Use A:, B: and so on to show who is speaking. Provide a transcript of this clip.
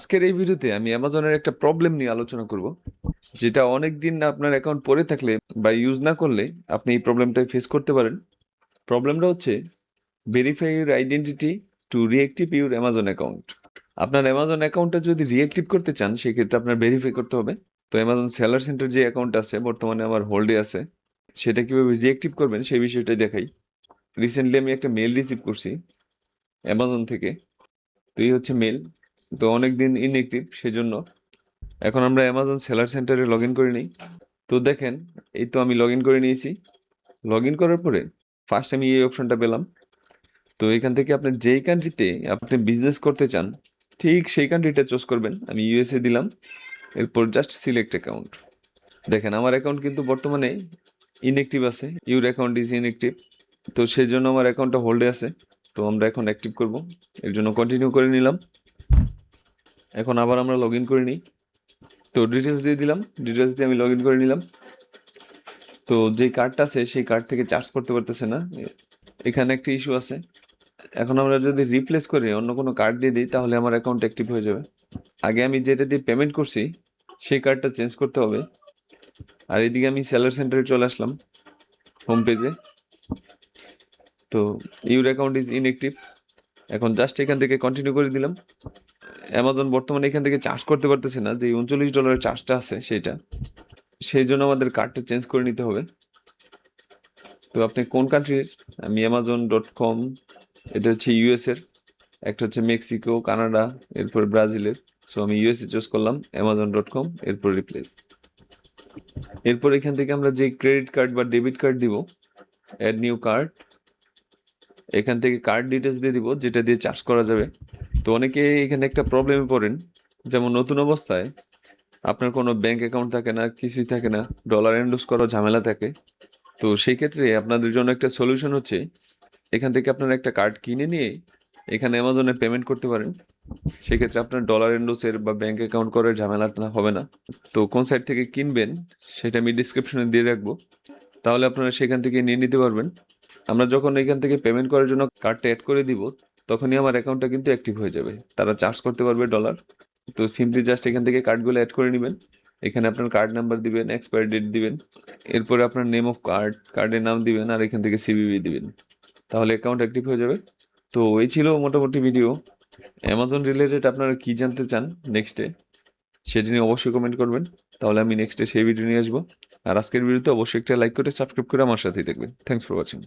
A: আজকের এই ভিডিওতে আমি অ্যামাজনের একটা প্রবলেম নিয়ে আলোচনা করব, যেটা অনেকদিন আপনার অ্যাকাউন্ট পড়ে থাকলে বা ইউজ না করলে আপনি এই প্রবলেমটা ফেস করতে পারেন। প্রবলেমটা হচ্ছে verify your identity two reactive your Amazon account. আপনার অ্যামাজন অ্যাকাউন্টটা যদি রিঅ্যাক্টিভ করতে চান সেক্ষেত্রে আপনার ভেরিফাই করতে হবে। তো অ্যামাজন সেলার সেন্টার যে অ্যাকাউন্ট আছে বর্তমানে আমার হোল্ডে আছে, সেটা কীভাবে রিঅ্যাক্টিভ করবেন সেই বিষয়টাই দেখাই। রিসেন্টলি আমি একটা মেল রিসিভ করছি অ্যামাজন থেকে, তো এই হচ্ছে মেল। তো অনেকদিন ইনঅ্যাক্টিভ, সেজন্য এখন আমরা অ্যামাজন সেলার সেন্টারে লগ ইন করে নিই। তো দেখেন, এই তো আমি লগ ইন করে নিয়েছি। লগ ইন করার পরে ফার্স্ট আমি এই অপশনটা পেলাম। তো এখান থেকে আপনি যেই কান্ট্রিতে আপনি বিজনেস করতে চান ঠিক সেই কান্ট্রিটা চুজ করবেন। আমি ইউএসএ দিলাম, এরপর জাস্ট সিলেক্ট অ্যাকাউন্ট। দেখেন আমার অ্যাকাউন্ট কিন্তু বর্তমানে ইনঅ্যাক্টিভ আছে, ইউর অ্যাকাউন্ট ইজ ইনঅ্যাক্টিভ। তো সেই জন্য আমার অ্যাকাউন্টটা হোল্ডে আছে। তো আমরা এখন অ্যাক্টিভ করব, এর জন্য কন্টিনিউ করে নিলাম। এখন আবার আমরা লগ ইন করে নিই। তো ডিটেলস দিয়ে দিলাম, ডিটেলস দিয়ে আমি লগ ইন করে নিলাম। তো যে কার্ডটা আছে সেই কার্ড থেকে চার্জ করতে পারতেছে না, এখানে একটা ইস্যু আছে। এখন আমরা যদি রিপ্লেস করে অন্য কোনো কার্ড দিয়ে দিই তাহলে আমার অ্যাকাউন্ট অ্যাক্টিভ হয়ে যাবে। আগে আমি যেটা দিয়ে পেমেন্ট করছি সেই কার্ডটা চেঞ্জ করতে হবে। আর এদিকে আমি সেলার সেন্টারে চলে আসলাম, হোম পেজে। তো ইউর অ্যাকাউন্ট ইজ ইনঅ্যাক্টিভ, এখন জাস্ট এখান থেকে কন্টিনিউ করে দিলাম। অ্যামাজন বর্তমানে এখান থেকে চার্জ করতে পারতেছে না, যে $39 চার্জটা আছে সেইটা, সেই জন্য আমাদের কার্ডটা চেঞ্জ করে নিতে হবে। তো আপনি কোন কান্ট্রির? আমি amazon.com, এটা হচ্ছে ইউএসের, একটা হচ্ছে মেক্সিকো, কানাডা, এরপর ব্রাজিলের। সো আমি ইউএসএ চুজ করলাম, amazon.com, এরপর রিপ্লেস। এরপর এখান থেকে আমরা যে ক্রেডিট কার্ড বা ডেবিট কার্ড দিব, অ্যাড নিউ কার্ড, এখান থেকে কার্ড ডিটেলস দিয়ে দিব যেটা দিয়ে চার্জ করা যাবে। তো অনেকে এখানে একটা প্রবলেমে পড়েন, যেমন নতুন অবস্থায় আপনার কোনো ব্যাংক অ্যাকাউন্ট থাকে না, কিছুই থাকে না, ডলার এন্ডোজ করার ঝামেলা থাকে। তো সেই ক্ষেত্রে আপনাদের জন্য একটা সলিউশন হচ্ছে, এখান থেকে আপনারা একটা কার্ড কিনে নিয়ে এখানে অ্যামাজনে পেমেন্ট করতে পারেন। সেক্ষেত্রে আপনার ডলার এন্ডোসের বা ব্যাংক অ্যাকাউন্ট করার ঝামেলাটা হবে না। তো কোন সাইট থেকে কিনবেন সেটা আমি ডিসক্রিপশনে দিয়ে রাখবো, তাহলে আপনারা সেখান থেকে নিয়ে নিতে পারবেন। আমরা যখন এখান থেকে পেমেন্ট করার জন্য কার্ডটা অ্যাড করে দিব তখনই আমার অ্যাকাউন্টটা কিন্তু অ্যাক্টিভ হয়ে যাবে, তারা চার্জ করতে পারবে ডলার। তো সিম্পলি জাস্ট এখান থেকে কার্ডগুলো অ্যাড করে নেবেন। এখানে আপনার কার্ড নাম্বার দিবেন, এক্সপায়ারি ডেট দিবেন, এরপরে আপনার নেম অফ কার্ড, কার্ডের নাম দিবেন, আর এখান থেকে সিভিভি দিবেন, তাহলে অ্যাকাউন্ট অ্যাক্টিভ হয়ে যাবে। তো এই ছিল মোটামুটি ভিডিও। অ্যামাজন রিলেটেড আপনারা কি জানতে চান নেক্সটে সেটা নিয়ে অবশ্যই কমেন্ট করবেন, তাহলে আমি নেক্সটে সেই ভিডিও নিয়ে আসবো। আর আজকের ভিডিওতে অবশ্যই একটা লাইক করে সাবস্ক্রাইব করে আমার সাথেই দেখবেন। Thanks for watching.